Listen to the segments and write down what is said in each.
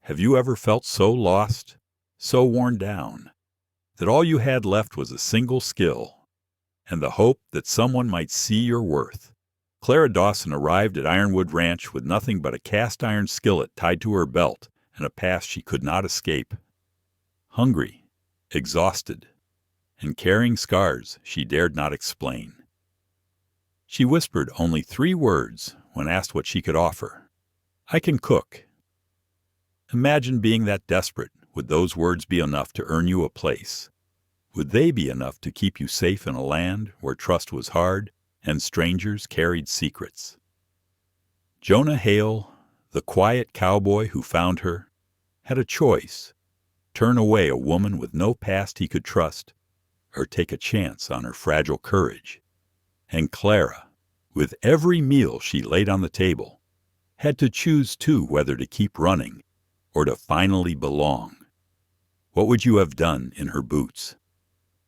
Have you ever felt so lost, so worn down, that all you had left was a single skill, and the hope that someone might see your worth? Clara Dawson arrived at Ironwood Ranch with nothing but a cast-iron skillet tied to her belt and a past she could not escape. Hungry, exhausted, and carrying scars she dared not explain. She whispered only 3 words when asked what she could offer. "I can cook." Imagine being that desperate. Would those words be enough to earn you a place? Would they be enough to keep you safe in a land where trust was hard and strangers carried secrets? Jonah Hale, the quiet cowboy who found her, had a choice: turn away a woman with no past he could trust, or take a chance on her fragile courage. And Clara, with every meal she laid on the table, had to choose too whether to keep running or to finally belong. What would you have done in her boots?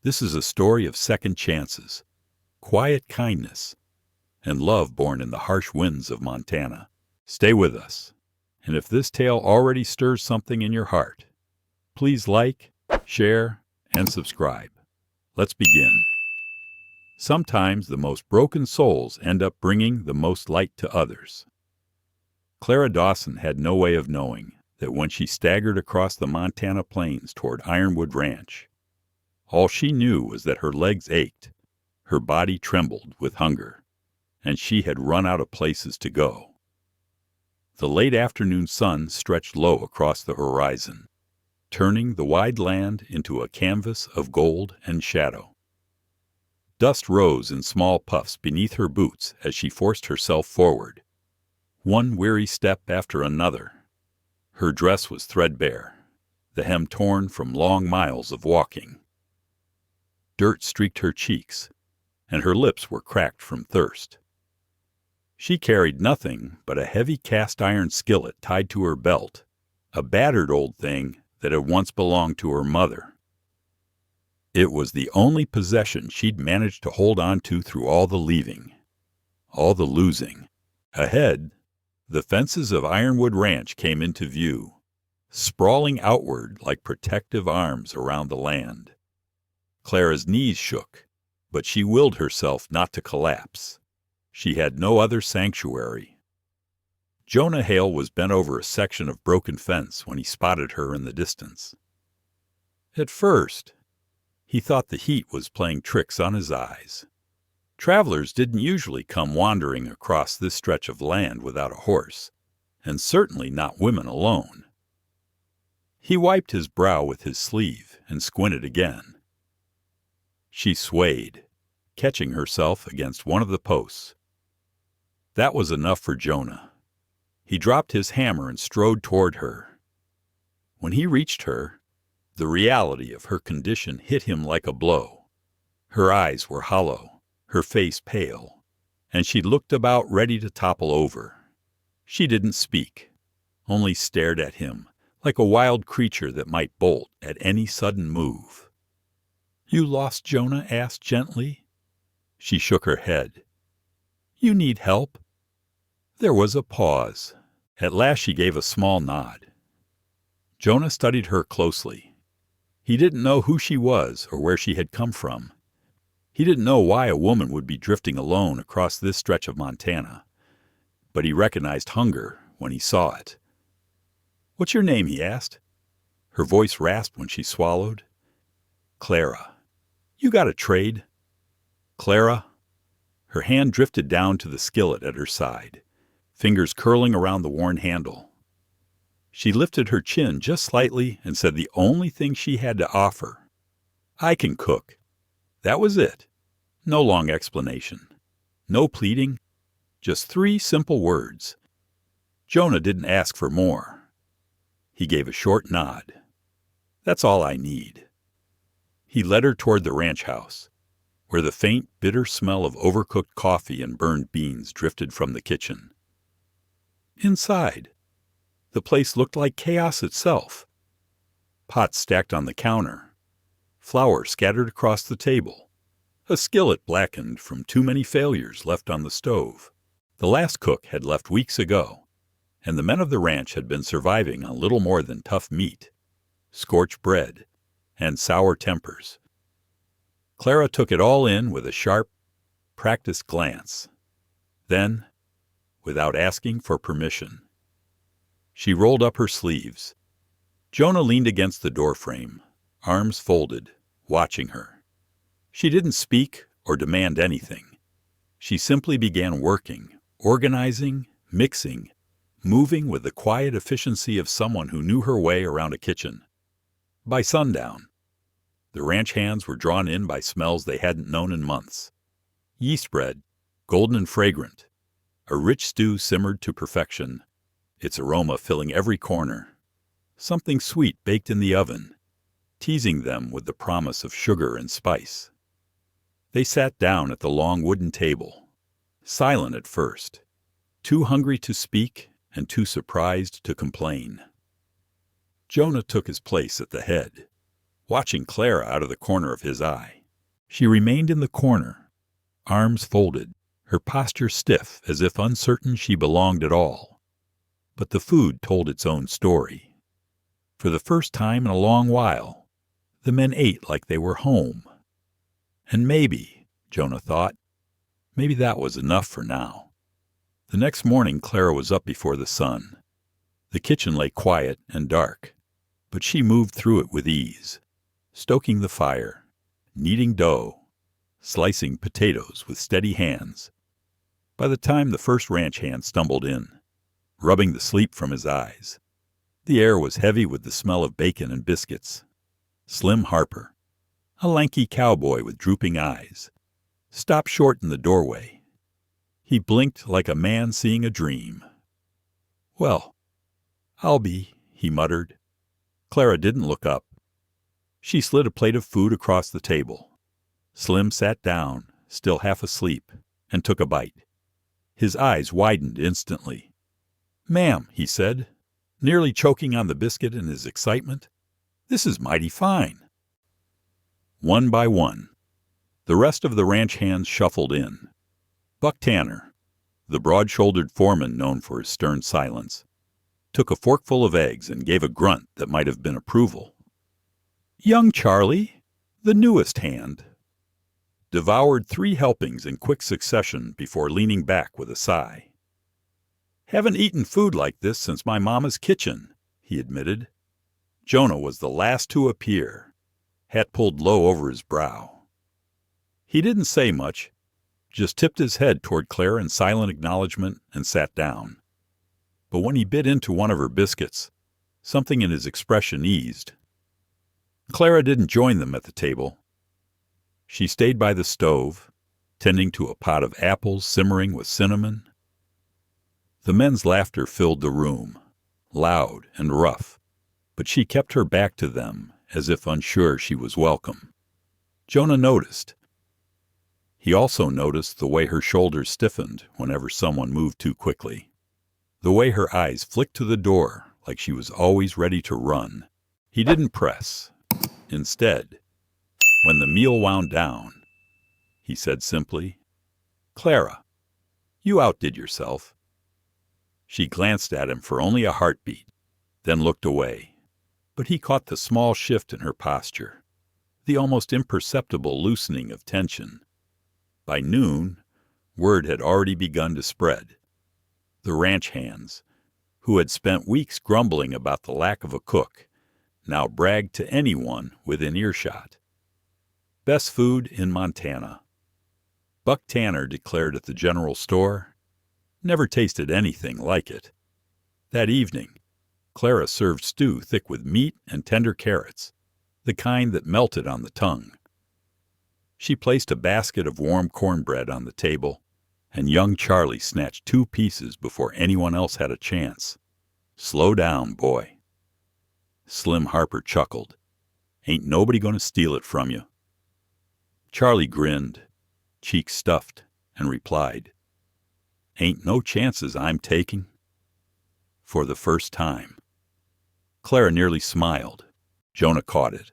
This is a story of second chances, quiet kindness, and love born in the harsh winds of Montana. Stay with us, and if this tale already stirs something in your heart, please like, share, and subscribe. Let's begin. Sometimes the most broken souls end up bringing the most light to others. Clara Dawson had no way of knowing that when she staggered across the Montana plains toward Ironwood Ranch, all she knew was that her legs ached, her body trembled with hunger, and she had run out of places to go. The late afternoon sun stretched low across the horizon, turning the wide land into a canvas of gold and shadow. Dust rose in small puffs beneath her boots as she forced herself forward, one weary step after another. Her dress was threadbare, the hem torn from long miles of walking. Dirt streaked her cheeks, and her lips were cracked from thirst. She carried nothing but a heavy cast-iron skillet tied to her belt, a battered old thing that had once belonged to her mother. It was the only possession she'd managed to hold on to through all the leaving, all the losing. Ahead, the fences of Ironwood Ranch came into view, sprawling outward like protective arms around the land. Clara's knees shook, but she willed herself not to collapse. She had no other sanctuary. Jonah Hale was bent over a section of broken fence when he spotted her in the distance. At first, he thought the heat was playing tricks on his eyes. Travelers didn't usually come wandering across this stretch of land without a horse, and certainly not women alone. He wiped his brow with his sleeve and squinted again. She swayed, catching herself against one of the posts. That was enough for Jonah. He dropped his hammer and strode toward her. When he reached her, the reality of her condition hit him like a blow. Her eyes were hollow, her face pale, and she looked about ready to topple over. She didn't speak, only stared at him like a wild creature that might bolt at any sudden move. "You lost?" Jonah asked gently. She shook her head. "You need help?" There was a pause. At last she gave a small nod. Jonah studied her closely. He didn't know who she was or where she had come from. He didn't know why a woman would be drifting alone across this stretch of Montana, but he recognized hunger when he saw it. "What's your name?" he asked. Her voice rasped when she swallowed. "Clara." "You got a trade?" "Clara." Her hand drifted down to the skillet at her side, fingers curling around the worn handle. She lifted her chin just slightly and said the only thing she had to offer: "I can cook." That was it. No long explanation. No pleading. Just 3 simple words. Jonah didn't ask for more. He gave a short nod. "That's all I need." He led her toward the ranch house, where the faint, bitter smell of overcooked coffee and burned beans drifted from the kitchen. Inside, the place looked like chaos itself. Pots stacked on the counter, flour scattered across the table, a skillet blackened from too many failures left on the stove. The last cook had left weeks ago, and the men of the ranch had been surviving on little more than tough meat, scorched bread, and sour tempers. Clara took it all in with a sharp, practiced glance. Then, without asking for permission, she rolled up her sleeves. Jonah leaned against the doorframe, arms folded, watching her. She didn't speak or demand anything. She simply began working, organizing, mixing, moving with the quiet efficiency of someone who knew her way around a kitchen. By sundown, the ranch hands were drawn in by smells they hadn't known in months. Yeast bread, golden and fragrant. A rich stew simmered to perfection, its aroma filling every corner. Something sweet baked in the oven, teasing them with the promise of sugar and spice. They sat down at the long wooden table, silent at first, too hungry to speak and too surprised to complain. Jonah took his place at the head, watching Clara out of the corner of his eye. She remained in the corner, arms folded, her posture stiff as if uncertain she belonged at all. But the food told its own story. For the first time in a long while, the men ate like they were home. And maybe, Jonah thought, maybe that was enough for now. The next morning Clara was up before the sun. The kitchen lay quiet and dark, but she moved through it with ease, stoking the fire, kneading dough, slicing potatoes with steady hands. By the time the first ranch hand stumbled in, rubbing the sleep from his eyes, the air was heavy with the smell of bacon and biscuits. Slim Harper, a lanky cowboy with drooping eyes, stopped short in the doorway. He blinked like a man seeing a dream. "Well, I'll be," he muttered. Clara didn't look up. She slid a plate of food across the table. Slim sat down, still half asleep, and took a bite. His eyes widened instantly. "Ma'am," he said, nearly choking on the biscuit in his excitement, "this is mighty fine." One by one, the rest of the ranch hands shuffled in. Buck Tanner, the broad-shouldered foreman known for his stern silence, took a forkful of eggs and gave a grunt that might have been approval. Young Charlie, the newest hand, devoured 3 helpings in quick succession before leaning back with a sigh. "Haven't eaten food like this since my mama's kitchen," he admitted. Jonah was the last to appear, hat pulled low over his brow. He didn't say much, just tipped his head toward Clara in silent acknowledgement and sat down. But when he bit into one of her biscuits, something in his expression eased. Clara didn't join them at the table. She stayed by the stove, tending to a pot of apples simmering with cinnamon. The men's laughter filled the room, loud and rough, but she kept her back to them as if unsure she was welcome. Jonah noticed. He also noticed the way her shoulders stiffened whenever someone moved too quickly, the way her eyes flicked to the door like she was always ready to run. He didn't press. Instead, when the meal wound down, he said simply, "Clara, you outdid yourself." She glanced at him for only a heartbeat, then looked away. But he caught the small shift in her posture, the almost imperceptible loosening of tension. By noon, word had already begun to spread. The ranch hands, who had spent weeks grumbling about the lack of a cook, now bragged to anyone within earshot. Best food in Montana. Buck Tanner declared at the general store, never tasted anything like it. That evening, Clara served stew thick with meat and tender carrots, the kind that melted on the tongue. She placed a basket of warm cornbread on the table, and young Charlie snatched 2 pieces before anyone else had a chance. "Slow down, boy." Slim Harper chuckled. "Ain't nobody gonna steal it from you." Charlie grinned, cheeks stuffed, and replied, "Ain't no chances I'm taking." For the first time. Clara nearly smiled. Jonah caught it,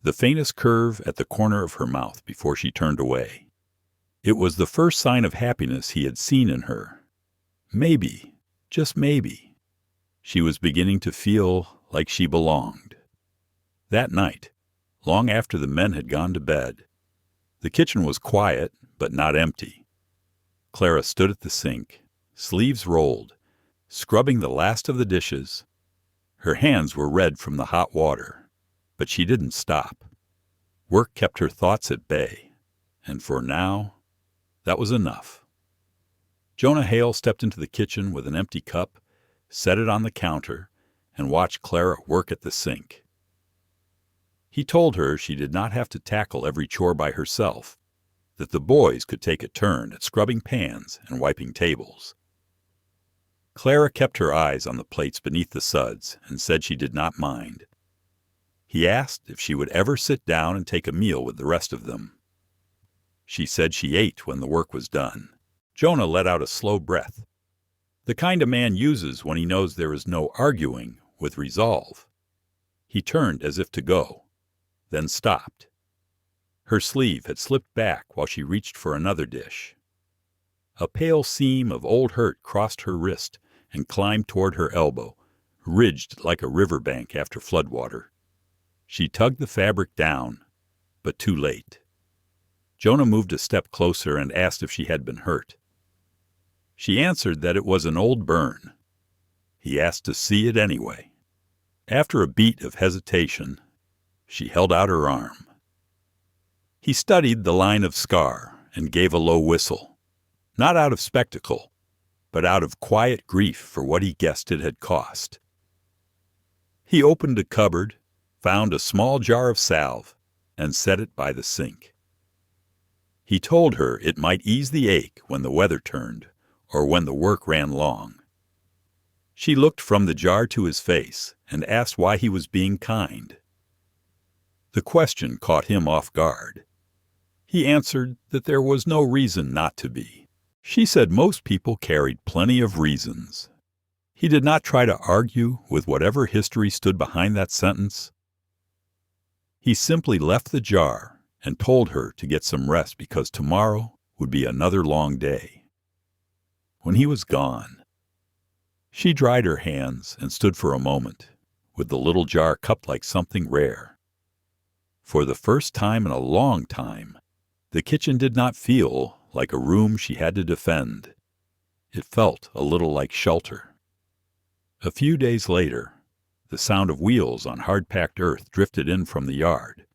the faintest curve at the corner of her mouth before she turned away. It was the first sign of happiness he had seen in her. Maybe, just maybe, She was beginning to feel like she belonged. That night, long after the men had gone to bed, the kitchen was quiet but not empty. Clara stood at the sink, sleeves rolled, scrubbing the last of the dishes. Her hands were red from the hot water, but she didn't stop. Work kept her thoughts at bay, and for now, that was enough. Jonah Hale stepped into the kitchen with an empty cup, set it on the counter, and watched Clara work at the sink. He told her she did not have to tackle every chore by herself, that the boys could take a turn at scrubbing pans and wiping tables. Clara kept her eyes on the plates beneath the suds and said she did not mind. He asked if she would ever sit down and take a meal with the rest of them. She said she ate when the work was done. Jonah let out a slow breath, the kind a man uses when he knows there is no arguing with resolve. He turned as if to go, then stopped. Her sleeve had slipped back while she reached for another dish. A pale seam of old hurt crossed her wrist and climbed toward her elbow, ridged like a riverbank after floodwater. She tugged the fabric down, but too late. Jonah moved a step closer and asked if she had been hurt. She answered that it was an old burn. He asked to see it anyway. After a beat of hesitation, she held out her arm. He studied the line of scar and gave a low whistle, not out of spectacle, but out of quiet grief for what he guessed it had cost. He opened a cupboard, found a small jar of salve, and set it by the sink. He told her it might ease the ache when the weather turned, or when the work ran long. She looked from the jar to his face and asked why he was being kind. The question caught him off guard. He answered that there was no reason not to be. She said most people carried plenty of reasons. He did not try to argue with whatever history stood behind that sentence. He simply left the jar and told her to get some rest because tomorrow would be another long day. When he was gone, she dried her hands and stood for a moment, with the little jar cupped like something rare. For the first time in a long time, the kitchen did not feel like a room she had to defend. It felt a little like shelter. A few days later, the sound of wheels on hard-packed earth drifted in from the yard.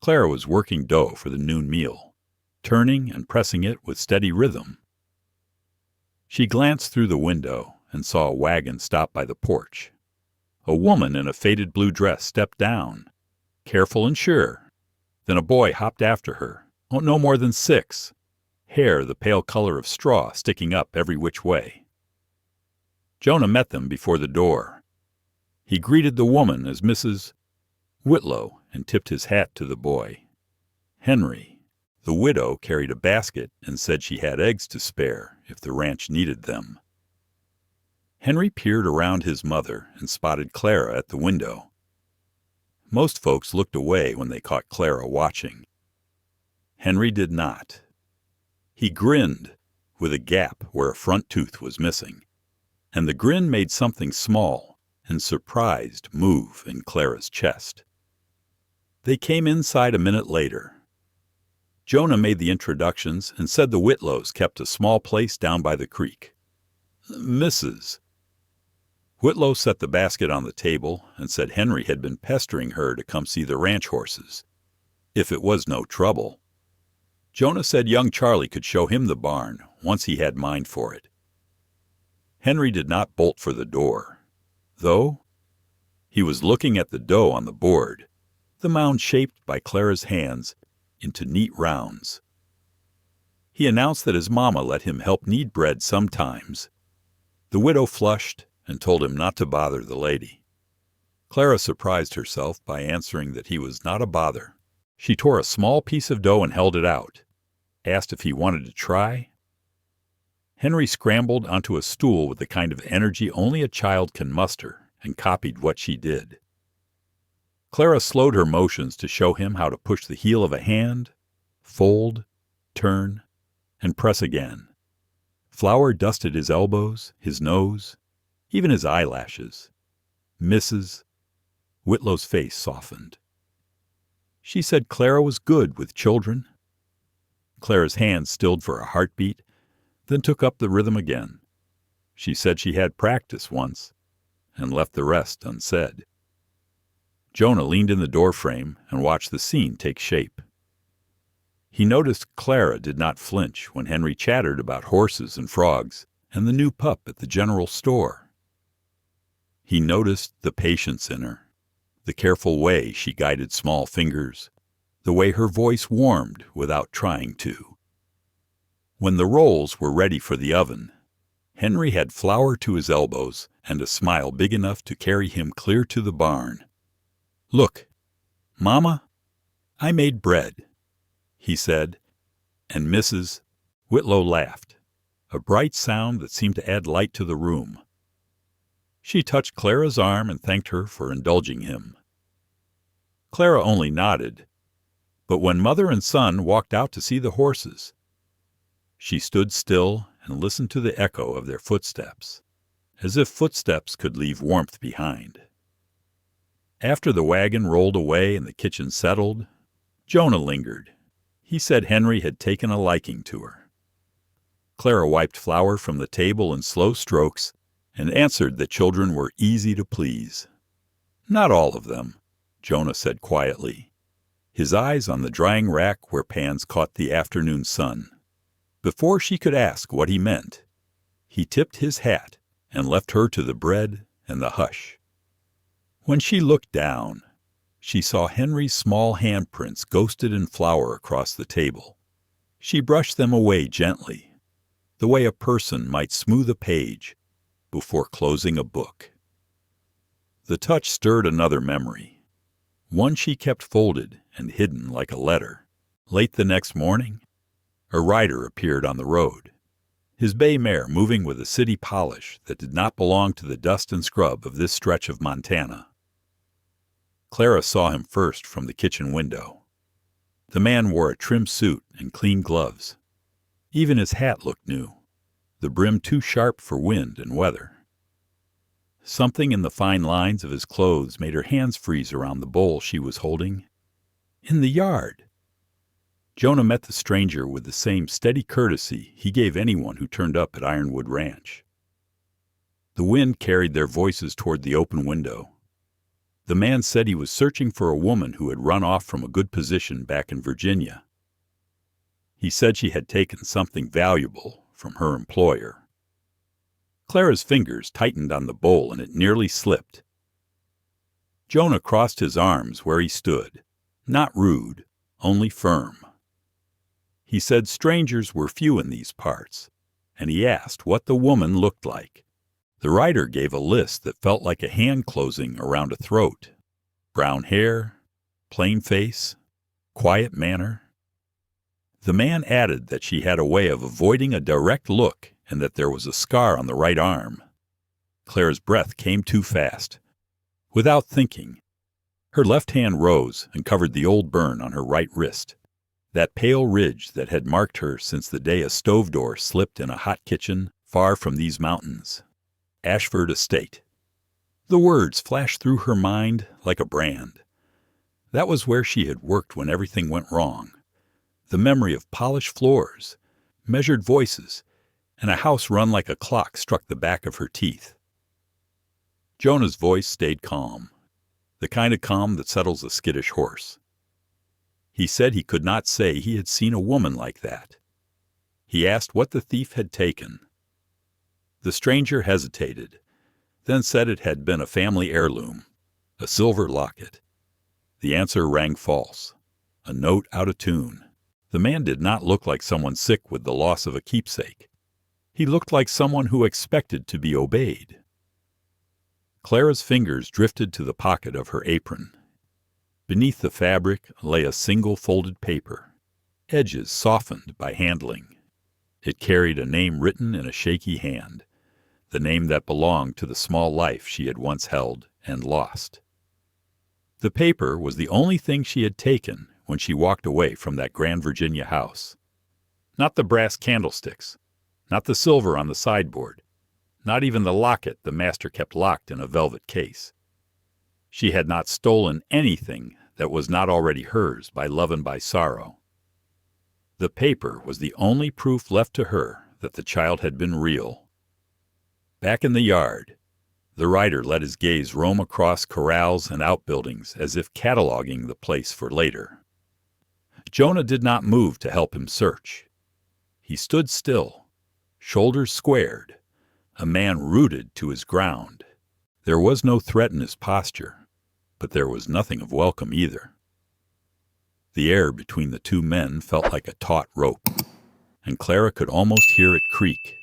Clara was working dough for the noon meal, turning and pressing it with steady rhythm. She glanced through the window and saw a wagon stop by the porch. A woman in a faded blue dress stepped down, careful and sure. Then a boy hopped after her, no more than 6, hair the pale color of straw sticking up every which way. Jonah met them before the door. He greeted the woman as Mrs. Whitlow and tipped his hat to the boy. Henry, the widow, carried a basket and said she had eggs to spare if the ranch needed them. Henry peered around his mother and spotted Clara at the window. Most folks looked away when they caught Clara watching. Henry did not. He grinned, with a gap where a front tooth was missing, and the grin made something small and surprised move in Clara's chest. They came inside a minute later. Jonah made the introductions and said the Whitlows kept a small place down by the creek. Mrs. Whitlow set the basket on the table and said Henry had been pestering her to come see the ranch horses, if it was no trouble. Jonah said young Charlie could show him the barn once he had mind for it. Henry did not bolt for the door, though. He was looking at the dough on the board, the mound shaped by Clara's hands into neat rounds. He announced that his mama let him help knead bread sometimes. The widow flushed and told him not to bother the lady. Clara surprised herself by answering that he was not a bother. She tore a small piece of dough and held it out, asked if he wanted to try. Henry scrambled onto a stool with the kind of energy only a child can muster and copied what she did. Clara slowed her motions to show him how to push the heel of a hand, fold, turn, and press again. Flour dusted his elbows, his nose, even his eyelashes. Mrs. Whitlow's face softened. She said Clara was good with children. Clara's hand stilled for a heartbeat, then took up the rhythm again. She said she had practice once, and left the rest unsaid. Jonah leaned in the doorframe and watched the scene take shape. He noticed Clara did not flinch when Henry chattered about horses and frogs and the new pup at the general store. He noticed the patience in her, the careful way she guided small fingers, the way her voice warmed without trying to. When the rolls were ready for the oven, Henry had flour to his elbows and a smile big enough to carry him clear to the barn. "Look, Mama, I made bread," he said, and Mrs. Whitlow laughed, a bright sound that seemed to add light to the room. She touched Clara's arm and thanked her for indulging him. Clara only nodded, but when mother and son walked out to see the horses, she stood still and listened to the echo of their footsteps, as if footsteps could leave warmth behind. After the wagon rolled away and the kitchen settled, Jonah lingered. He said Henry had taken a liking to her. Clara wiped flour from the table in slow strokes and answered that children were easy to please. "Not all of them," Jonah said quietly, his eyes on the drying rack where pans caught the afternoon sun. Before she could ask what he meant, he tipped his hat and left her to the bread and the hush. When she looked down, she saw Henry's small handprints ghosted in flour across the table. She brushed them away gently, the way a person might smooth a page before closing a book. The touch stirred another memory, one she kept folded and hidden like a letter. Late the next morning, a rider appeared on the road, his bay mare moving with a city polish that did not belong to the dust and scrub of this stretch of Montana. Clara saw him first from the kitchen window. The man wore a trim suit and clean gloves. Even his hat looked new, the brim too sharp for wind and weather. Something in the fine lines of his clothes made her hands freeze around the bowl she was holding. "In the yard." Jonah met the stranger with the same steady courtesy he gave anyone who turned up at Ironwood Ranch. The wind carried their voices toward the open window. The man said he was searching for a woman who had run off from a good position back in Virginia. He said she had taken something valuable from her employer. Clara's fingers tightened on the bowl and it nearly slipped. Jonah crossed his arms where he stood, not rude, only firm. He said strangers were few in these parts, and he asked what the woman looked like. The rider gave a list that felt like a hand closing around a throat. Brown hair, plain face, quiet manner. The man added that she had a way of avoiding a direct look and that there was a scar on the right arm. Clara's breath came too fast. Without thinking, her left hand rose and covered the old burn on her right wrist, that pale ridge that had marked her since the day a stove door slipped in a hot kitchen far from these mountains. Ashford Estate. The words flashed through her mind like a brand. That was where she had worked when everything went wrong. The memory of polished floors, measured voices, and a house run like a clock struck the back of her teeth. Jonah's voice stayed calm, the kind of calm that settles a skittish horse. He said he could not say he had seen a woman like that. He asked what the thief had taken. The stranger hesitated, then said it had been a family heirloom, a silver locket. The answer rang false, a note out of tune. The man did not look like someone sick with the loss of a keepsake. He looked like someone who expected to be obeyed. Clara's fingers drifted to the pocket of her apron. Beneath the fabric lay a single folded paper, edges softened by handling. It carried a name written in a shaky hand, the name that belonged to the small life she had once held and lost. The paper was the only thing she had taken when she walked away from that grand Virginia house. Not the brass candlesticks, not the silver on the sideboard, not even the locket the master kept locked in a velvet case. She had not stolen anything that was not already hers by love and by sorrow. The paper was the only proof left to her that the child had been real. Back in the yard, the rider let his gaze roam across corrals and outbuildings as if cataloging the place for later. Jonah did not move to help him search. He stood still, shoulders squared, a man rooted to his ground. There was no threat in his posture, but there was nothing of welcome either. The air between the two men felt like a taut rope, and Clara could almost hear it creak.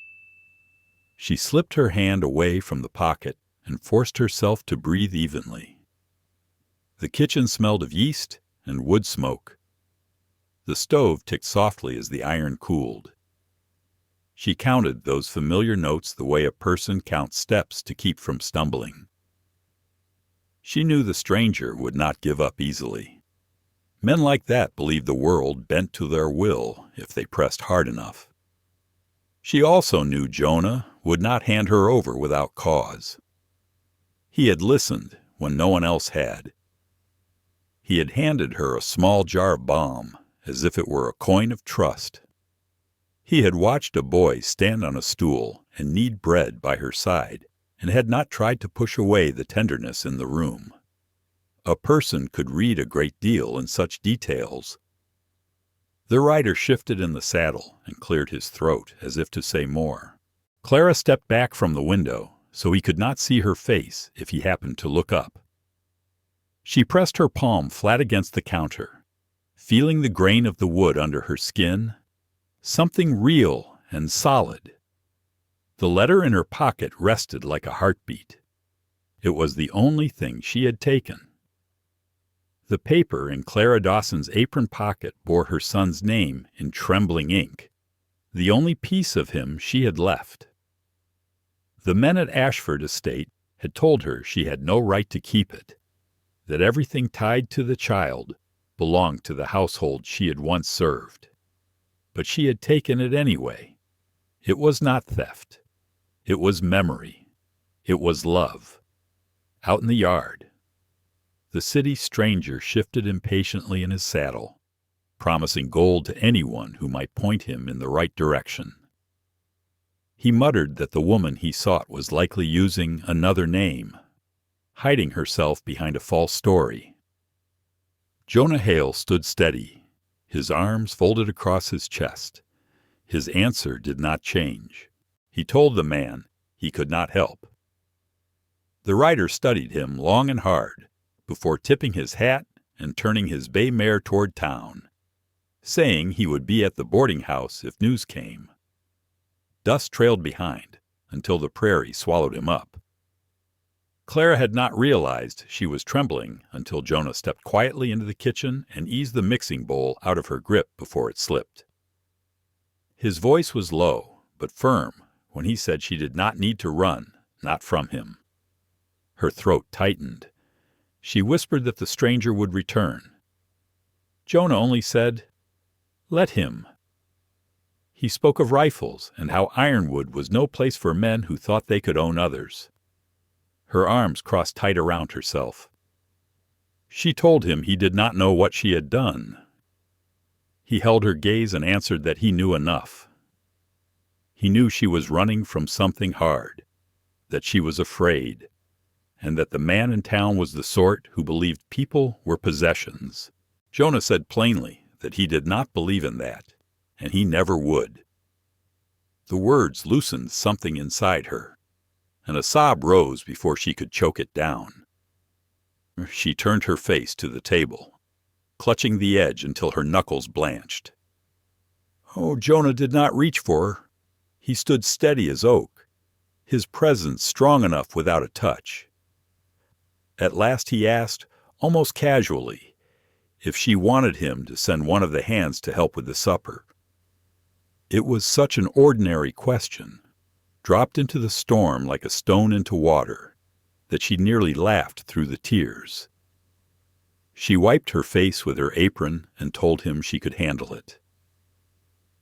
She slipped her hand away from the pocket and forced herself to breathe evenly. The kitchen smelled of yeast and wood smoke. The stove ticked softly as the iron cooled. She counted those familiar notes the way a person counts steps to keep from stumbling. She knew the stranger would not give up easily. Men like that believed the world bent to their will if they pressed hard enough. She also knew Jonah would not hand her over without cause. He had listened when no one else had. He had handed her a small jar of balm as if it were a coin of trust. He had watched a boy stand on a stool and knead bread by her side, and had not tried to push away the tenderness in the room. A person could read a great deal in such details. The rider shifted in the saddle and cleared his throat as if to say more. Clara stepped back from the window so he could not see her face if he happened to look up. She pressed her palm flat against the counter, feeling the grain of the wood under her skin, something real and solid. The letter in her pocket rested like a heartbeat. It was the only thing she had taken. The paper in Clara Dawson's apron pocket bore her son's name in trembling ink, the only piece of him she had left. The men at Ashford Estate had told her she had no right to keep it, that everything tied to the child belonged to the household she had once served. But she had taken it anyway. It was not theft. It was memory. It was love. Out in the yard, the city stranger shifted impatiently in his saddle, promising gold to anyone who might point him in the right direction. He muttered that the woman he sought was likely using another name, hiding herself behind a false story. Jonah Hale stood steady, his arms folded across his chest. His answer did not change. He told the man he could not help. The rider studied him long and hard before tipping his hat and turning his bay mare toward town, saying he would be at the boarding house if news came. Dust trailed behind until the prairie swallowed him up. Clara had not realized she was trembling until Jonah stepped quietly into the kitchen and eased the mixing bowl out of her grip before it slipped. His voice was low but firm when he said she did not need to run, not from him. Her throat tightened. She whispered that the stranger would return. Jonah only said, "Let him." He spoke of rifles and how Ironwood was no place for men who thought they could own others. Her arms crossed tight around herself. She told him he did not know what she had done. He held her gaze and answered that he knew enough. He knew she was running from something hard, that she was afraid, and that the man in town was the sort who believed people were possessions. Jonah said plainly that he did not believe in that, and he never would. The words loosened something inside her, and a sob rose before she could choke it down. She turned her face to the table, clutching the edge until her knuckles blanched. Oh, Jonah did not reach for her. He stood steady as oak, his presence strong enough without a touch. At last he asked, almost casually, if she wanted him to send one of the hands to help with the supper. It was such an ordinary question, dropped into the storm like a stone into water, that she nearly laughed through the tears. She wiped her face with her apron and told him she could handle it.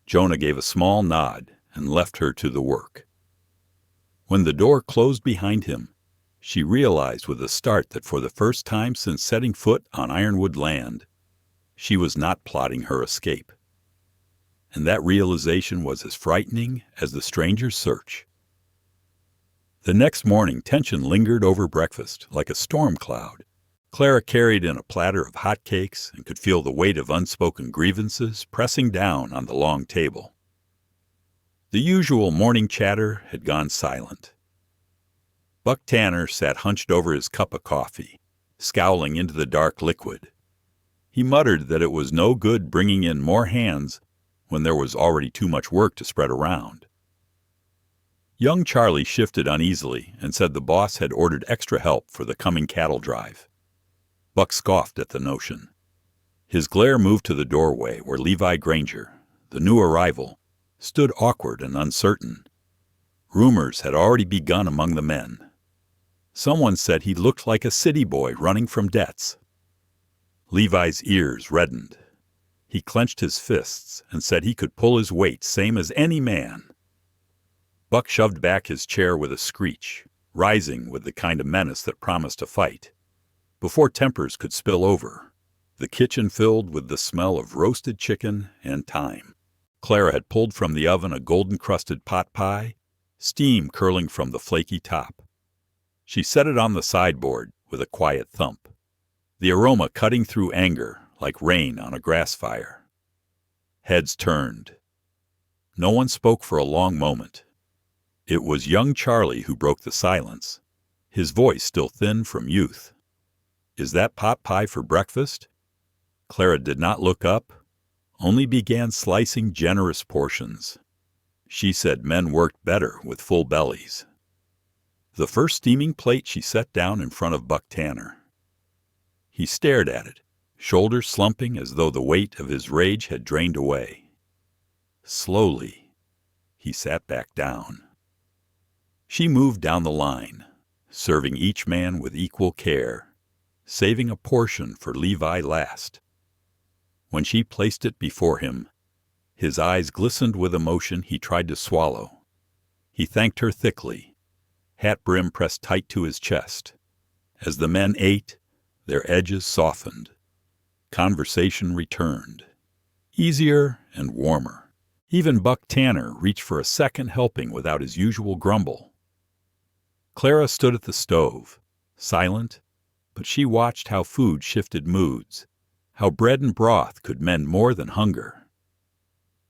Jonah gave a small nod and left her to the work. When the door closed behind him, she realized with a start that for the first time since setting foot on Ironwood land, she was not plotting her escape. And that realization was as frightening as the stranger's search. The next morning, tension lingered over breakfast like a storm cloud. Clara carried in a platter of hot cakes and could feel the weight of unspoken grievances pressing down on the long table. The usual morning chatter had gone silent. Buck Tanner sat hunched over his cup of coffee, scowling into the dark liquid. He muttered that it was no good bringing in more hands when there was already too much work to spread around. Young Charlie shifted uneasily and said the boss had ordered extra help for the coming cattle drive. Buck scoffed at the notion. His glare moved to the doorway where Levi Granger, the new arrival, stood awkward and uncertain. Rumors had already begun among the men. Someone said he looked like a city boy running from debts. Levi's ears reddened. He clenched his fists and said he could pull his weight same as any man. Buck shoved back his chair with a screech, rising with the kind of menace that promised a fight. Before tempers could spill over, the kitchen filled with the smell of roasted chicken and thyme. Clara had pulled from the oven a golden-crusted pot pie, steam curling from the flaky top. She set it on the sideboard with a quiet thump, the aroma cutting through anger like rain on a grass fire. Heads turned. No one spoke for a long moment. It was young Charlie who broke the silence, his voice still thin from youth. "Is that pot pie for breakfast?" Clara did not look up, only began slicing generous portions. She said men worked better with full bellies. The first steaming plate she set down in front of Buck Tanner. He stared at it, shoulders slumping as though the weight of his rage had drained away. Slowly, he sat back down. She moved down the line, serving each man with equal care, saving a portion for Levi last. When she placed it before him, his eyes glistened with emotion he tried to swallow. He thanked her thickly, hat brim pressed tight to his chest. As the men ate, their edges softened. Conversation returned, easier and warmer. Even Buck Tanner reached for a second helping without his usual grumble. Clara stood at the stove, silent, but she watched how food shifted moods, how bread and broth could mend more than hunger.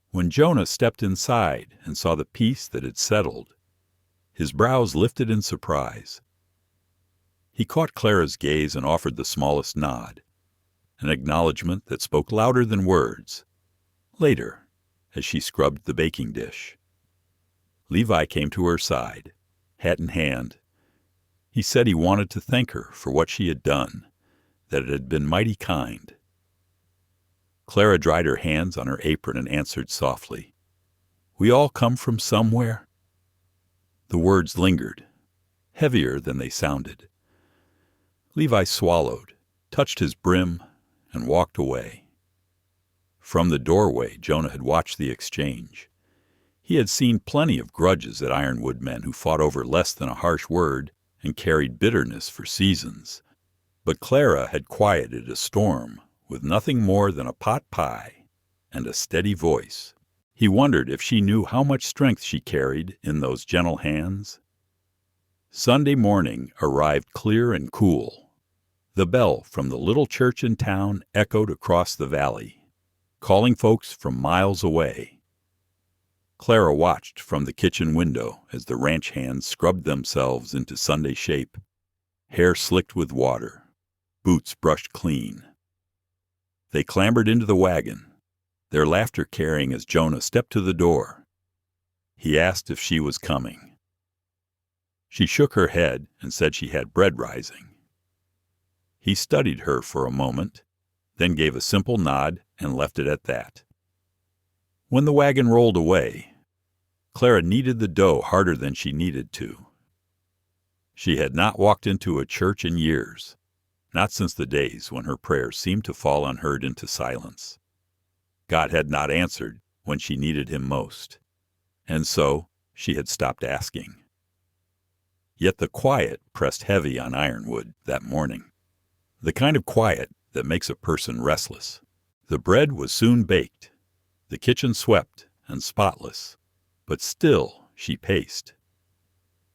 When Jonah stepped inside and saw the peace that had settled, his brows lifted in surprise. He caught Clara's gaze and offered the smallest nod, an acknowledgement that spoke louder than words. Later, as she scrubbed the baking dish, Levi came to her side, hat in hand. He said he wanted to thank her for what she had done, that it had been mighty kind. Clara dried her hands on her apron and answered softly, "We all come from somewhere." The words lingered, heavier than they sounded. Levi swallowed, touched his brim, and walked away. From the doorway, Jonah had watched the exchange. He had seen plenty of grudges at Ironwood men who fought over less than a harsh word and carried bitterness for seasons. But Clara had quieted a storm with nothing more than a pot pie and a steady voice. He wondered if she knew how much strength she carried in those gentle hands. Sunday morning arrived clear and cool. The bell from the little church in town echoed across the valley, calling folks from miles away. Clara watched from the kitchen window as the ranch hands scrubbed themselves into Sunday shape, hair slicked with water, boots brushed clean. They clambered into the wagon, their laughter carrying as Jonah stepped to the door. He asked if she was coming. She shook her head and said she had bread rising. He studied her for a moment, then gave a simple nod and left it at that. When the wagon rolled away, Clara kneaded the dough harder than she needed to. She had not walked into a church in years, not since the days when her prayers seemed to fall unheard into silence. God had not answered when she needed him most, and so she had stopped asking. Yet the quiet pressed heavy on Ironwood that morning, the kind of quiet that makes a person restless. The bread was soon baked, the kitchen swept and spotless, but still she paced.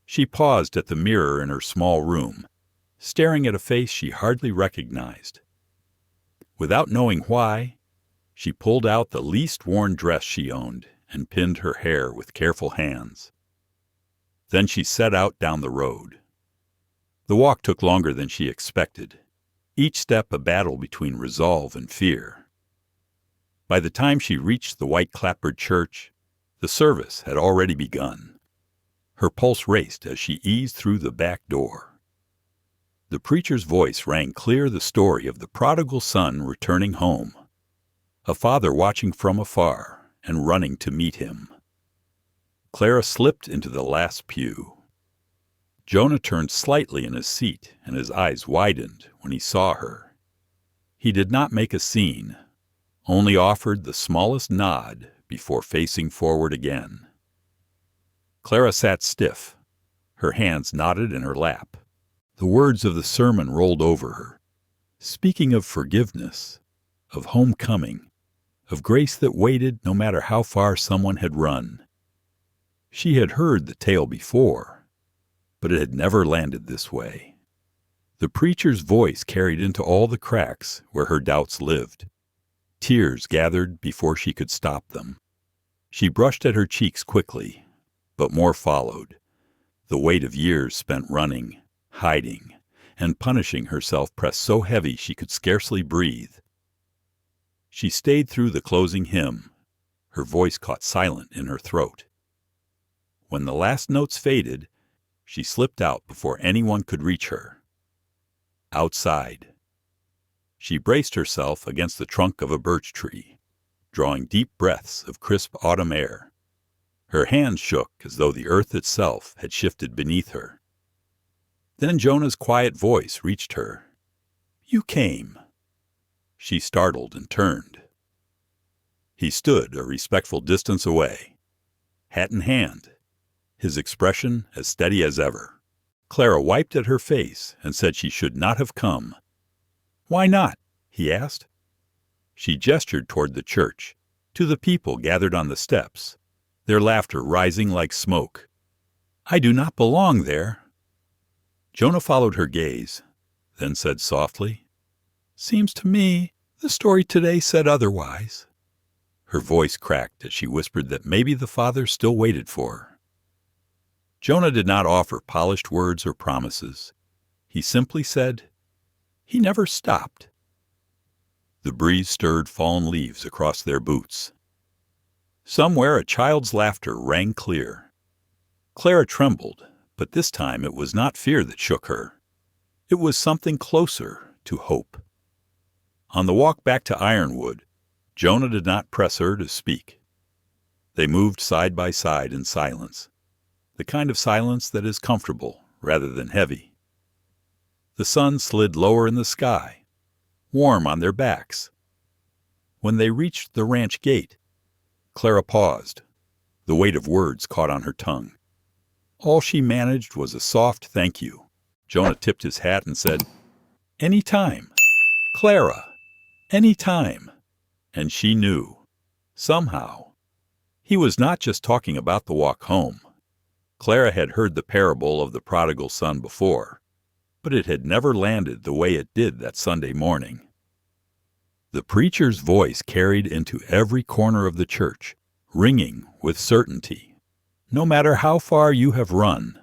She paused at the mirror in her small room, staring at a face she hardly recognized. Without knowing why, she pulled out the least worn dress she owned and pinned her hair with careful hands. Then she set out down the road. The walk took longer than she expected, each step a battle between resolve and fear. By the time she reached the white clapboard church, the service had already begun. Her pulse raced as she eased through the back door. The preacher's voice rang clear the story of the prodigal son returning home, a father watching from afar and running to meet him. Clara slipped into the last pew. Jonah turned slightly in his seat, and his eyes widened when he saw her. He did not make a scene, only offered the smallest nod before facing forward again. Clara sat stiff, her hands knotted in her lap. The words of the sermon rolled over her, speaking of forgiveness, of homecoming, of grace that waited no matter how far someone had run. She had heard the tale before, but it had never landed this way. The preacher's voice carried into all the cracks where her doubts lived. Tears gathered before she could stop them. She brushed at her cheeks quickly, but more followed, the weight of years spent running, hiding, and punishing herself pressed so heavy she could scarcely breathe. She stayed through the closing hymn, her voice caught silent in her throat. When the last notes faded, she slipped out before anyone could reach her. Outside. She braced herself against the trunk of a birch tree, drawing deep breaths of crisp autumn air. Her hands shook as though the earth itself had shifted beneath her. Then Jonah's quiet voice reached her. "You came." She startled and turned. He stood a respectful distance away, hat in hand, his expression as steady as ever. Clara wiped at her face and said she should not have come. "Why not?" he asked. She gestured toward the church, to the people gathered on the steps, their laughter rising like smoke. "I do not belong there." Jonah followed her gaze, then said softly, "Seems to me the story today said otherwise." Her voice cracked as she whispered that maybe the father still waited for her. Jonah did not offer polished words or promises. He simply said, "He never stopped." The breeze stirred fallen leaves across their boots. Somewhere a child's laughter rang clear. Clara trembled, but this time it was not fear that shook her. It was something closer to hope. On the walk back to Ironwood, Jonah did not press her to speak. They moved side by side in silence, the kind of silence that is comfortable rather than heavy. The sun slid lower in the sky, warm on their backs. When they reached the ranch gate, Clara paused, the weight of words caught on her tongue. All she managed was a soft thank you. Jonah tipped his hat and said, "Any time, Clara, any time." And she knew, somehow. He was not just talking about the walk home. Clara had heard the parable of the prodigal son before, but it had never landed the way it did that Sunday morning. The preacher's voice carried into every corner of the church, ringing with certainty. No matter how far you have run,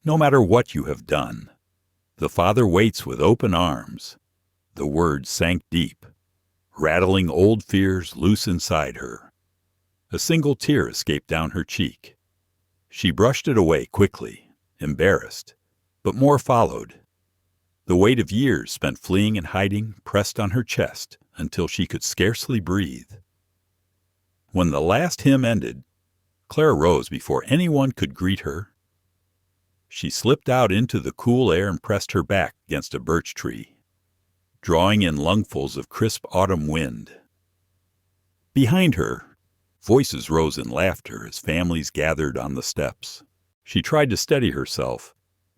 no matter what you have done, the Father waits with open arms. The words sank deep, rattling old fears loose inside her. A single tear escaped down her cheek. She brushed it away quickly, embarrassed, but more followed. The weight of years spent fleeing and hiding pressed on her chest until she could scarcely breathe. When the last hymn ended, Clara rose before anyone could greet her. She slipped out into the cool air and pressed her back against a birch tree, drawing in lungfuls of crisp autumn wind. Behind her, voices rose in laughter as families gathered on the steps. She tried to steady herself,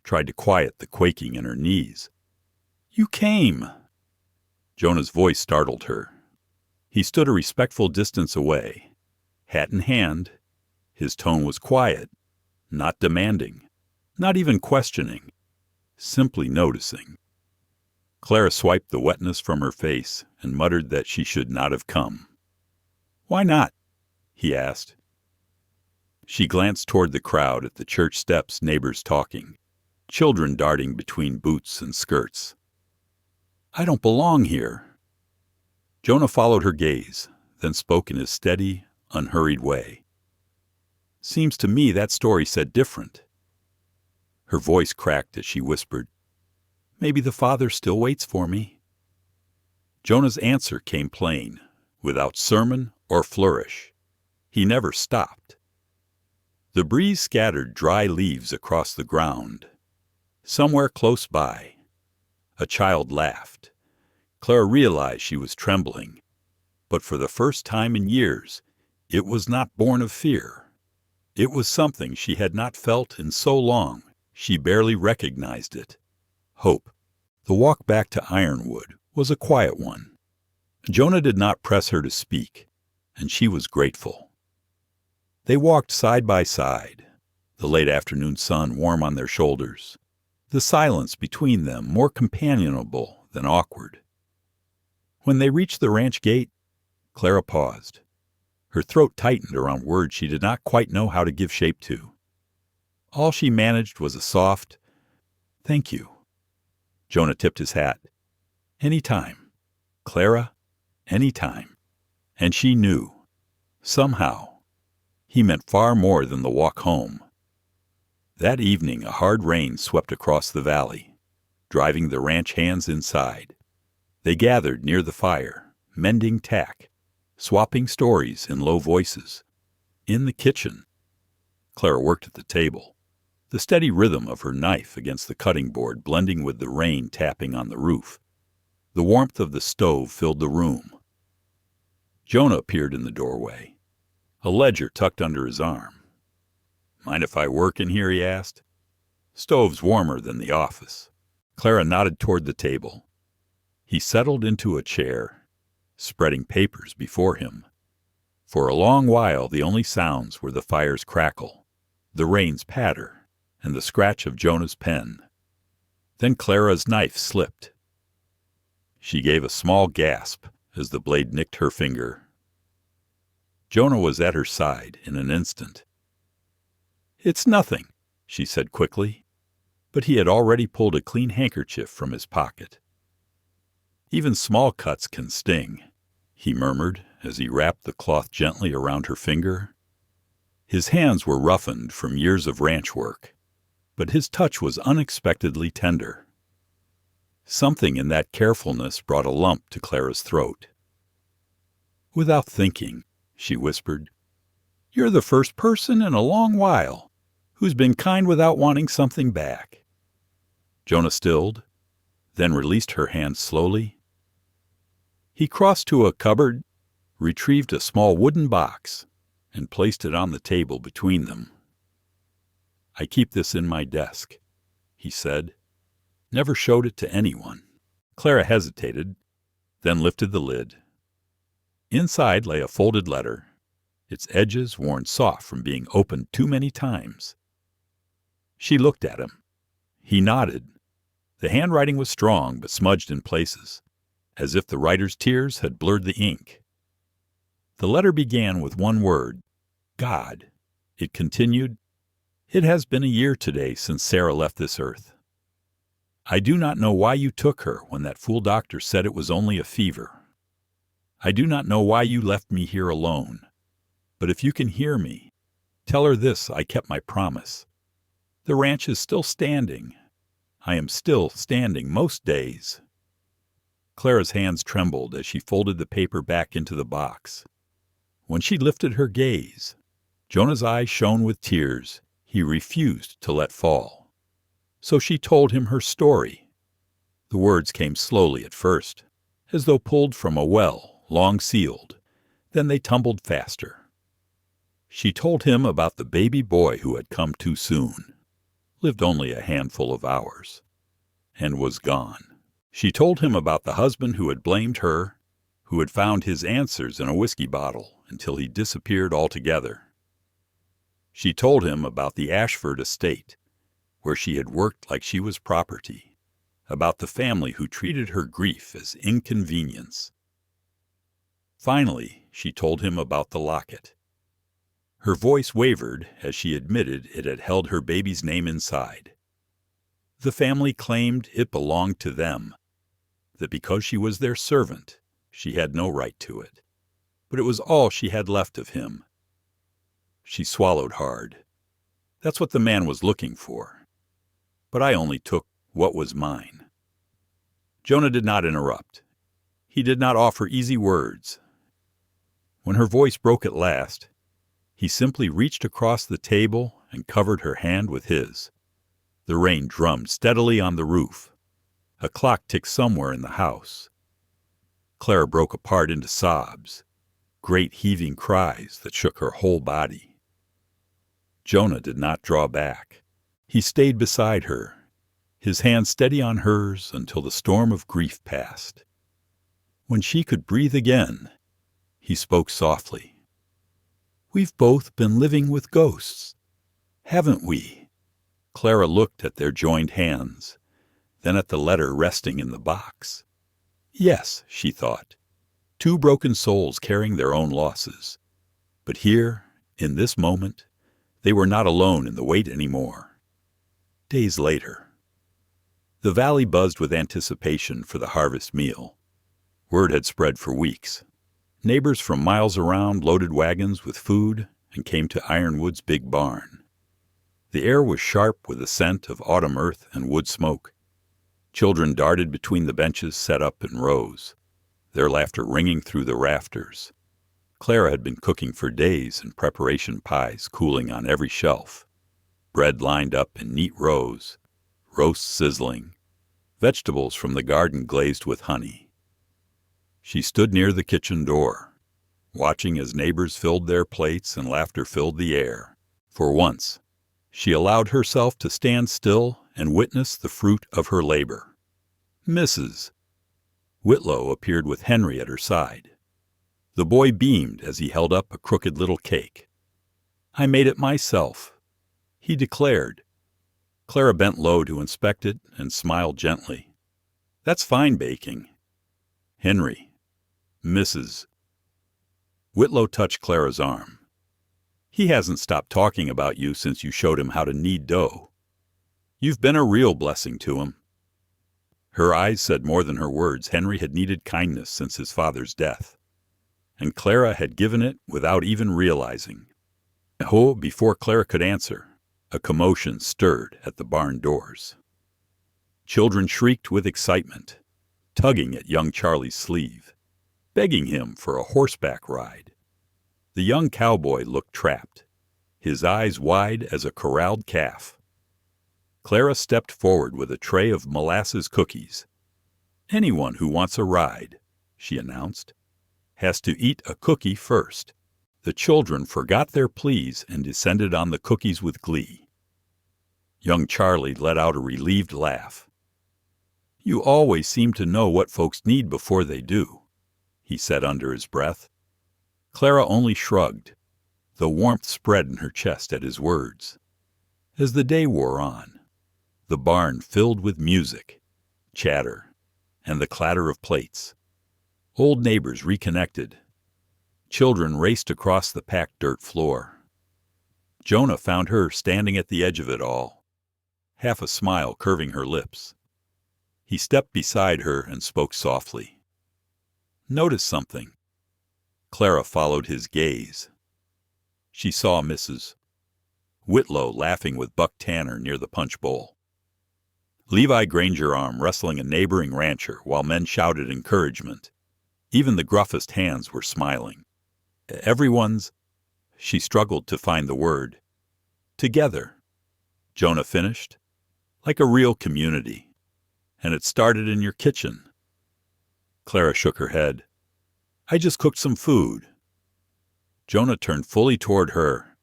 tried to quiet the quaking in her knees. "You came!" Jonah's voice startled her. He stood a respectful distance away, hat in hand. His tone was quiet, not demanding, not even questioning, simply noticing. Clara swiped the wetness from her face and muttered that she should not have come. "Why not?" he asked. She glanced toward the crowd at the church steps, neighbors talking, children darting between boots and skirts. "I don't belong here." Jonah followed her gaze, then spoke in his steady, unhurried way. "Seems to me that story said different." Her voice cracked as she whispered, "Maybe the Father still waits for me." Jonah's answer came plain, without sermon or flourish. He never stopped. The breeze scattered dry leaves across the ground. Somewhere close by, a child laughed. Clara realized she was trembling, but for the first time in years, it was not born of fear. It was something she had not felt in so long, she barely recognized it. Hope. The walk back to Ironwood was a quiet one. Jonah did not press her to speak, and she was grateful. They walked side by side, the late afternoon sun warm on their shoulders, the silence between them more companionable than awkward. When they reached the ranch gate, Clara paused. Her throat tightened around words she did not quite know how to give shape to. All she managed was a soft, "Thank you." Jonah tipped his hat. "Any time, Clara, any time." And she knew, somehow, he meant far more than the walk home. That evening a hard rain swept across the valley, driving the ranch hands inside. They gathered near the fire, mending tack, swapping stories in low voices. In the kitchen, Clara worked at the table, the steady rhythm of her knife against the cutting board blending with the rain tapping on the roof. The warmth of the stove filled the room. Jonah appeared in the doorway, a ledger tucked under his arm. "Mind if I work in here?" he asked. "Stove's warmer than the office." Clara nodded toward the table. He settled into a chair, spreading papers before him. For a long while the only sounds were the fire's crackle, the rain's patter, and the scratch of Jonah's pen. Then Clara's knife slipped. She gave a small gasp as the blade nicked her finger. Jonah was at her side in an instant. "It's nothing," she said quickly, but he had already pulled a clean handkerchief from his pocket. "Even small cuts can sting," he murmured as he wrapped the cloth gently around her finger. His hands were roughened from years of ranch work, but his touch was unexpectedly tender. Something in that carefulness brought a lump to Clara's throat. "Without thinking," she whispered, "you're the first person in a long while who's been kind without wanting something back." Jonah stilled, then released her hand slowly. He crossed to a cupboard, retrieved a small wooden box, and placed it on the table between them. "I keep this in my desk," he said. "Never showed it to anyone." Clara hesitated, then lifted the lid. Inside lay a folded letter, its edges worn soft from being opened too many times. She looked at him. He nodded. The handwriting was strong but smudged in places, as if the writer's tears had blurred the ink. The letter began with one word, God. It continued, "It has been a year today since Sarah left this earth. I do not know why you took her when that fool doctor said it was only a fever. I do not know why you left me here alone. But if you can hear me, tell her this: I kept my promise. The ranch is still standing. I am still standing most days." Clara's hands trembled as she folded the paper back into the box. When she lifted her gaze, Jonah's eyes shone with tears he refused to let fall. So she told him her story. The words came slowly at first, as though pulled from a well long sealed. Then they tumbled faster. She told him about the baby boy who had come too soon, lived only a handful of hours, and was gone. She told him about the husband who had blamed her, who had found his answers in a whiskey bottle until he disappeared altogether. She told him about the Ashford estate, where she had worked like she was property, about the family who treated her grief as inconvenience. Finally, she told him about the locket. Her voice wavered as she admitted it had held her baby's name inside. The family claimed it belonged to them, that because she was their servant, she had no right to it. But it was all she had left of him. She swallowed hard. That's what the man was looking for. But I only took what was mine. Jonah did not interrupt. He did not offer easy words. When her voice broke at last, he simply reached across the table and covered her hand with his. The rain drummed steadily on the roof. A clock ticked somewhere in the house. Clara broke apart into sobs, great heaving cries that shook her whole body. Jonah did not draw back. He stayed beside her, his hand steady on hers until the storm of grief passed. When she could breathe again, he spoke softly. "We've both been living with ghosts, haven't we?" Clara looked at their joined hands, then at the letter resting in the box. Yes, she thought, two broken souls carrying their own losses. But here, in this moment, they were not alone in the weight anymore. Days later, the valley buzzed with anticipation for the harvest meal. Word had spread for weeks. Neighbors from miles around loaded wagons with food and came to Ironwood's big barn. The air was sharp with the scent of autumn earth and wood smoke. Children darted between the benches set up in rows, their laughter ringing through the rafters. Clara had been cooking for days in preparation pies cooling on every shelf, bread lined up in neat rows, roasts sizzling, vegetables from the garden glazed with honey. She stood near the kitchen door, watching as neighbors filled their plates and laughter filled the air. For once, she allowed herself to stand still and witness the fruit of her labor. "Mrs." Whitlow appeared with Henry at her side. The boy beamed as he held up a crooked little cake. "I made it myself," he declared. Clara bent low to inspect it and smiled gently. "That's fine baking." Henry. "Mrs." Whitlow touched Clara's arm. "He hasn't stopped talking about you since you showed him how to knead dough. You've been a real blessing to him." Her eyes said more than her words. Henry had needed kindness since his father's death, and Clara had given it without even realizing. Oh, before Clara could answer, a commotion stirred at the barn doors. Children shrieked with excitement, tugging at young Charlie's sleeve, begging him for a horseback ride. The young cowboy looked trapped, his eyes wide as a corralled calf. Clara stepped forward with a tray of molasses cookies. "Anyone who wants a ride," she announced, "has to eat a cookie first." The children forgot their pleas and descended on the cookies with glee. Young Charlie let out a relieved laugh. "You always seem to know what folks need before they do," he said under his breath. Clara only shrugged. The warmth spread in her chest at his words. As the day wore on, the barn filled with music, chatter, and the clatter of plates. Old neighbors reconnected. Children raced across the packed dirt floor. Jonah found her standing at the edge of it all, half a smile curving her lips. He stepped beside her and spoke softly. "Notice something." Clara followed his gaze. She saw Mrs. Whitlow laughing with Buck Tanner near the punch bowl. Levi Granger arm wrestling a neighboring rancher while men shouted encouragement. Even the gruffest hands were smiling. Everyone's, she struggled to find the word, together, Jonah finished, like a real community. And it started in your kitchen. Clara shook her head. "I just cooked some food." Jonah turned fully toward her.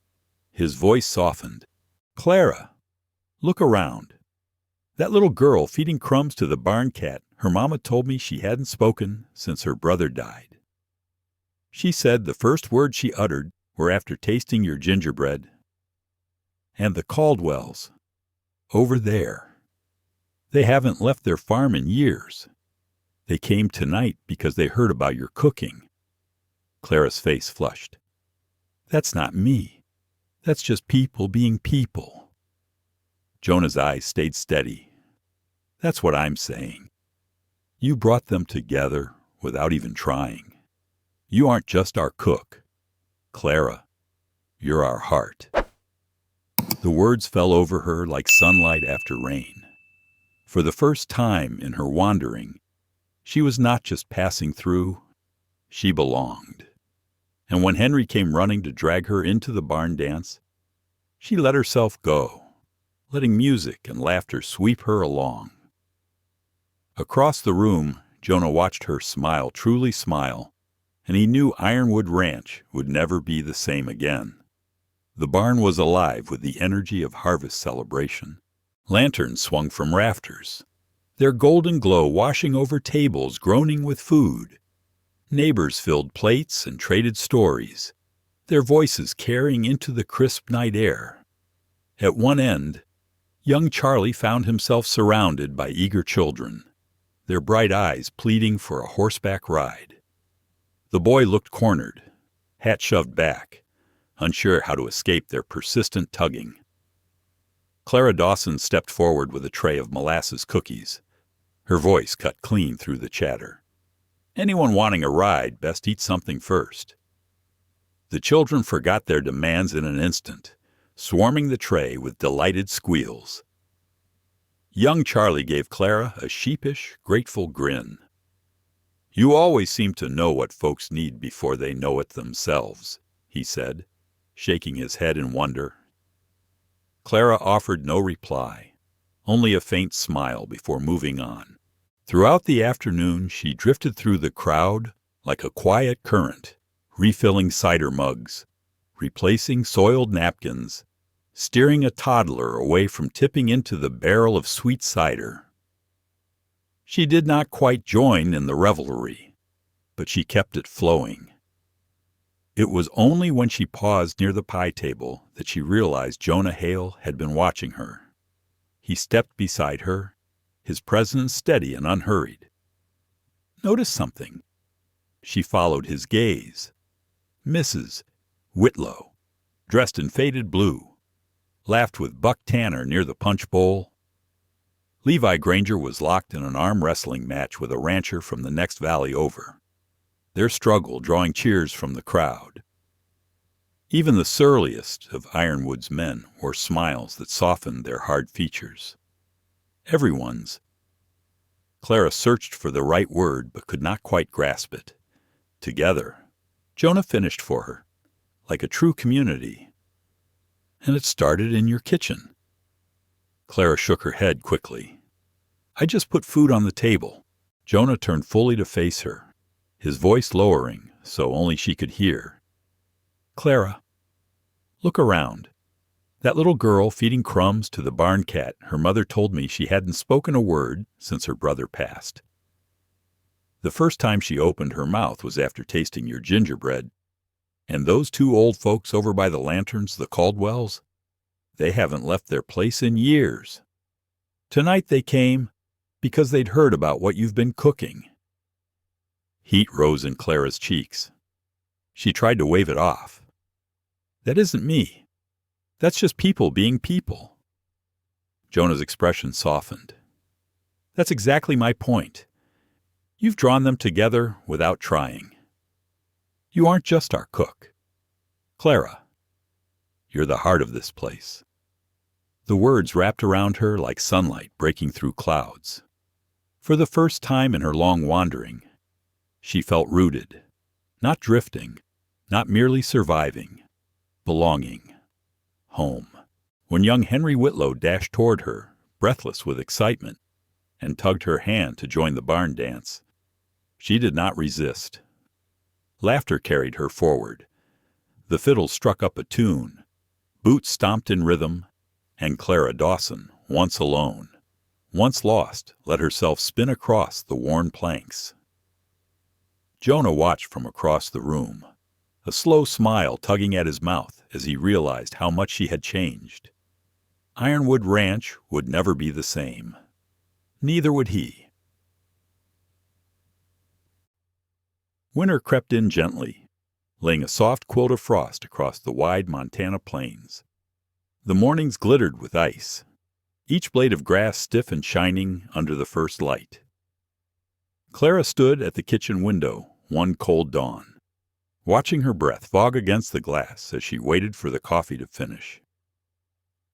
His voice softened. "Clara, Look around. That little girl feeding crumbs to the barn cat, her mama told me she hadn't spoken since her brother died. She said the first words she uttered were after tasting your gingerbread. And the Caldwells, over there. They haven't left their farm in years. They came tonight because they heard about your cooking. Clara's face flushed. That's not me. That's just people being people. Jonah's eyes stayed steady. That's what I'm saying. You brought them together without even trying. You aren't just our cook. Clara, you're our heart. The words fell over her like sunlight after rain. For the first time in her wandering, she was not just passing through, she belonged. And when Henry came running to drag her into the barn dance, she let herself go, letting music and laughter sweep her along. Across the room, Jonah watched her smile, truly smile, and he knew Ironwood Ranch would never be the same again. The barn was alive with the energy of harvest celebration. Lanterns swung from rafters, their golden glow washing over tables groaning with food. Neighbors filled plates and traded stories, their voices carrying into the crisp night air. At one end, young Charlie found himself surrounded by eager children, their bright eyes pleading for a horseback ride. The boy looked cornered, hat shoved back, unsure how to escape their persistent tugging. Clara Dawson stepped forward with a tray of molasses cookies. Her voice cut clean through the chatter. Anyone wanting a ride best eat something first. The children forgot their demands in an instant, swarming the tray with delighted squeals. Young Charlie gave Clara a sheepish, grateful grin. You always seem to know what folks need before they know it themselves, he said, shaking his head in wonder. Clara offered no reply, only a faint smile before moving on. Throughout the afternoon, she drifted through the crowd like a quiet current, refilling cider mugs, replacing soiled napkins, steering a toddler away from tipping into the barrel of sweet cider. She did not quite join in the revelry, but she kept it flowing. It was only when she paused near the pie table that she realized Jonah Hale had been watching her. He stepped beside her, his presence steady and unhurried. Notice something. She followed his gaze. Mrs. Whitlow, dressed in faded blue, laughed with Buck Tanner near the punch bowl. Levi Granger was locked in an arm wrestling match with a rancher from the next valley over, their struggle drawing cheers from the crowd. Even the surliest of Ironwood's men wore smiles that softened their hard features. Everyone's. Clara searched for the right word but could not quite grasp it. Together, Jonah finished for her, like a true community. And it started in your kitchen. Clara shook her head quickly. I just put food on the table. Jonah turned fully to face her, his voice lowering so only she could hear. Clara, look around. That little girl feeding crumbs to the barn cat, her mother told me she hadn't spoken a word since her brother passed. The first time she opened her mouth was after tasting your gingerbread. And those two old folks over by the lanterns, the Caldwells, they haven't left their place in years. Tonight they came because they'd heard about what you've been cooking. Heat rose in Clara's cheeks. She tried to wave it off. That isn't me. That's just people being people. Jonah's expression softened. That's exactly my point. You've drawn them together without trying. You aren't just our cook. Clara, you're the heart of this place. The words wrapped around her like sunlight breaking through clouds. For the first time in her long wandering, she felt rooted, not drifting, not merely surviving, belonging. Home. When young Henry Whitlow dashed toward her, breathless with excitement, and tugged her hand to join the barn dance, she did not resist. Laughter carried her forward. The fiddle struck up a tune, boots stomped in rhythm, and Clara Dawson once alone, once lost, let herself spin across the worn planks. Jonah watched from across the room, a slow smile tugging at his mouth as he realized how much she had changed. Ironwood Ranch would never be the same. Neither would he. Winter crept in gently, laying a soft quilt of frost across the wide Montana plains. The mornings glittered with ice, each blade of grass stiff and shining under the first light. Clara stood at the kitchen window one cold dawn, watching her breath fog against the glass as she waited for the coffee to finish.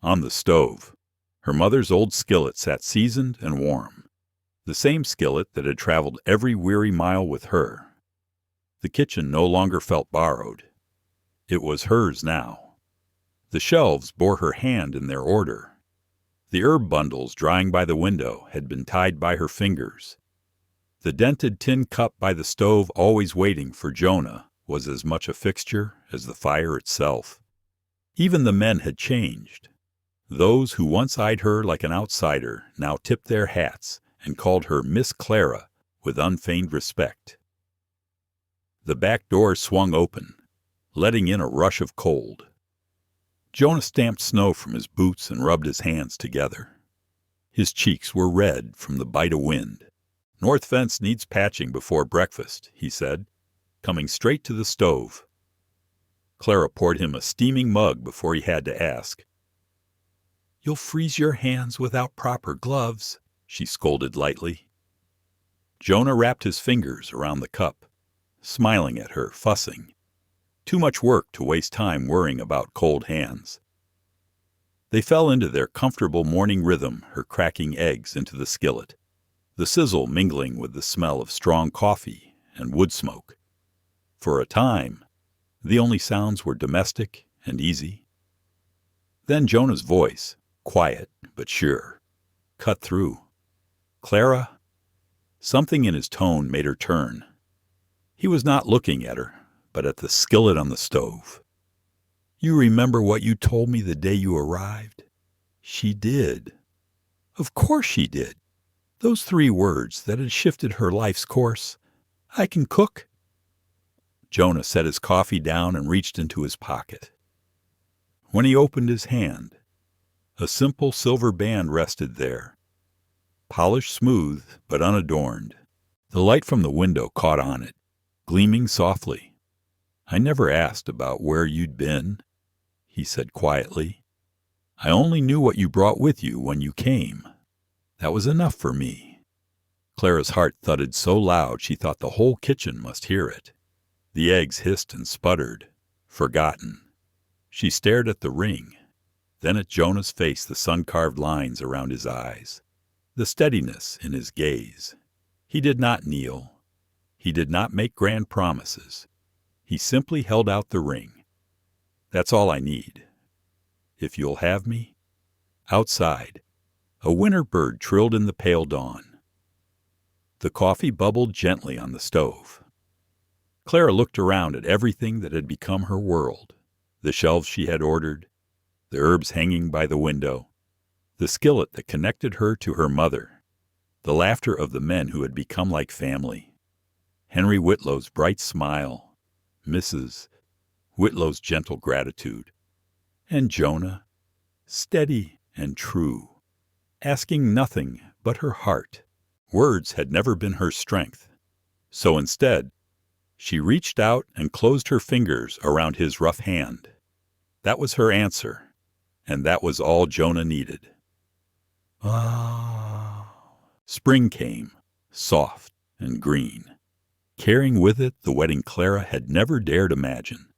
On the stove, her mother's old skillet sat seasoned and warm, the same skillet that had traveled every weary mile with her. The kitchen no longer felt borrowed. It was hers now. The shelves bore her hand in their order. The herb bundles drying by the window had been tied by her fingers. The dented tin cup by the stove always waiting for Jonah was as much a fixture as the fire itself. Even the men had changed. Those who once eyed her like an outsider now tipped their hats and called her Miss Clara with unfeigned respect. The back door swung open, letting in a rush of cold. Jonah stamped snow from his boots and rubbed his hands together. His cheeks were red from the bite of wind. "North fence needs patching before breakfast," he said, coming straight to the stove. Clara poured him a steaming mug before he had to ask. "You'll freeze your hands without proper gloves," she scolded lightly. Jonah wrapped his fingers around the cup, smiling at her, fussing. Too much work to waste time worrying about cold hands. They fell into their comfortable morning rhythm, her cracking eggs into the skillet, the sizzle mingling with the smell of strong coffee and wood smoke. For a time, the only sounds were domestic and easy. Then Jonah's voice, quiet but sure, cut through. "Clara?" Something in his tone made her turn. He was not looking at her, but at the skillet on the stove. "You remember what you told me the day you arrived?" She did. Of course she did. Those 3 words that had shifted her life's course. "I can cook." Jonah set his coffee down and reached into his pocket. When he opened his hand, a simple silver band rested there, polished smooth but unadorned. The light from the window caught on it, gleaming softly. "I never asked about where you'd been," he said quietly. "I only knew what you brought with you when you came. That was enough for me." Clara's heart thudded so loud she thought the whole kitchen must hear it. The eggs hissed and sputtered, forgotten. She stared at the ring, then at Jonah's face, the sun-carved lines around his eyes, the steadiness in his gaze. He did not kneel. He did not make grand promises. He simply held out the ring. "That's all I need. If you'll have me." Outside, a winter bird trilled in the pale dawn. The coffee bubbled gently on the stove. Clara looked around at everything that had become her world, the shelves she had ordered, the herbs hanging by the window, the skillet that connected her to her mother, the laughter of the men who had become like family. Henry Whitlow's bright smile, Mrs. Whitlow's gentle gratitude, and Jonah, steady and true, asking nothing but her heart. Words had never been her strength, so instead, she reached out and closed her fingers around his rough hand. That was her answer, and that was all Jonah needed. Spring came, soft and green, carrying with it the wedding Clara had never dared imagine.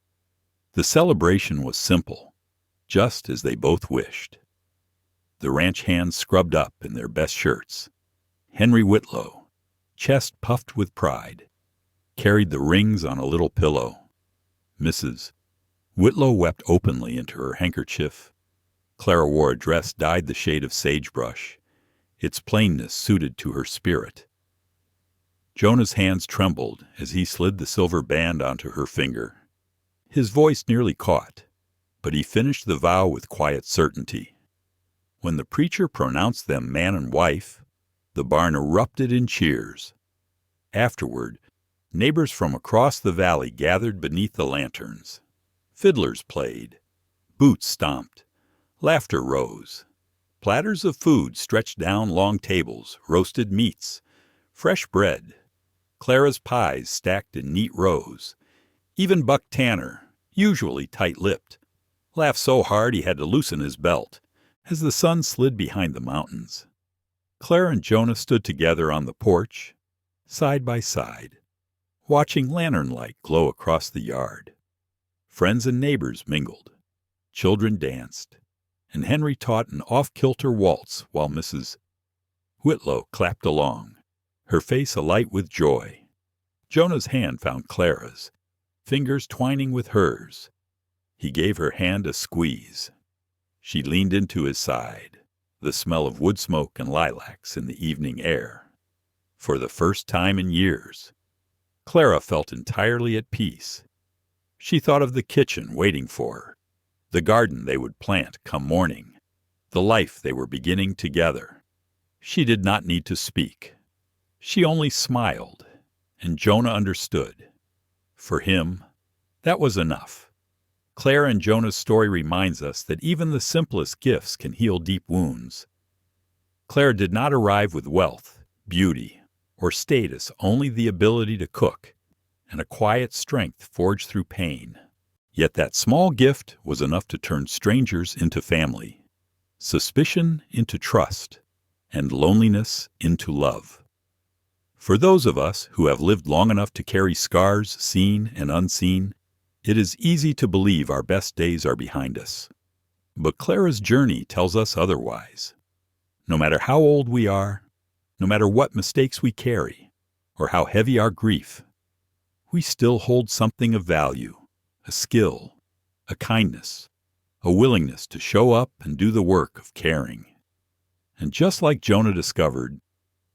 The celebration was simple, just as they both wished. The ranch hands scrubbed up in their best shirts. Henry Whitlow, chest puffed with pride, carried the rings on a little pillow. Mrs. Whitlow wept openly into her handkerchief. Clara wore a dress dyed the shade of sagebrush. Its plainness suited to her spirit. Jonah's hands trembled as he slid the silver band onto her finger. His voice nearly caught, but he finished the vow with quiet certainty. When the preacher pronounced them man and wife, the barn erupted in cheers. Afterward, neighbors from across the valley gathered beneath the lanterns. Fiddlers played, boots stomped, laughter rose. Platters of food stretched down long tables, roasted meats, fresh bread, Clara's pies stacked in neat rows. Even Buck Tanner, usually tight-lipped, laughed so hard he had to loosen his belt as the sun slid behind the mountains. Clara and Jonah stood together on the porch, side by side, watching lantern light glow across the yard. Friends and neighbors mingled. Children danced, and Henry taught an off-kilter waltz while Mrs. Whitlow clapped along, her face alight with joy. Jonah's hand found Clara's, fingers twining with hers. He gave her hand a squeeze. She leaned into his side, the smell of wood smoke and lilacs in the evening air. For the first time in years, Clara felt entirely at peace. She thought of the kitchen waiting for her, the garden they would plant come morning, the life they were beginning together. She did not need to speak. She only smiled, and Jonah understood. For him, that was enough. Clara and Jonah's story reminds us that even the simplest gifts can heal deep wounds. Clara did not arrive with wealth, beauty, or status, only the ability to cook, and a quiet strength forged through pain. Yet that small gift was enough to turn strangers into family, suspicion into trust, and loneliness into love. For those of us who have lived long enough to carry scars seen and unseen, it is easy to believe our best days are behind us. But Clara's journey tells us otherwise. No matter how old we are, no matter what mistakes we carry, or how heavy our grief, we still hold something of value, a skill, a kindness, a willingness to show up and do the work of caring. And just like Jonah discovered,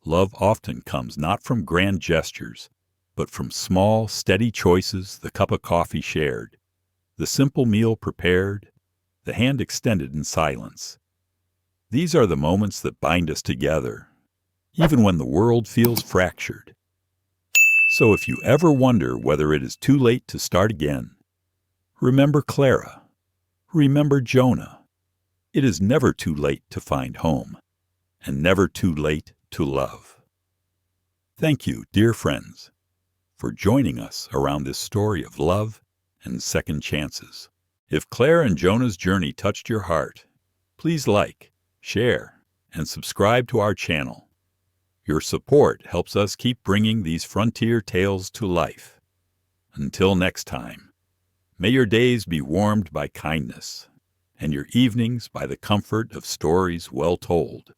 love often comes not from grand gestures, but from small, steady choices, the cup of coffee shared, the simple meal prepared, the hand extended in silence. These are the moments that bind us together, even when the world feels fractured. So if you ever wonder whether it is too late to start again, remember Clara. Remember Jonah. It is never too late to find home, and never too late to love. Thank you, dear friends, for joining us around this story of love and second chances. If Clara and Jonah's journey touched your heart, please like, share, and subscribe to our channel. Your support helps us keep bringing these frontier tales to life. Until next time, may your days be warmed by kindness, and your evenings by the comfort of stories well told.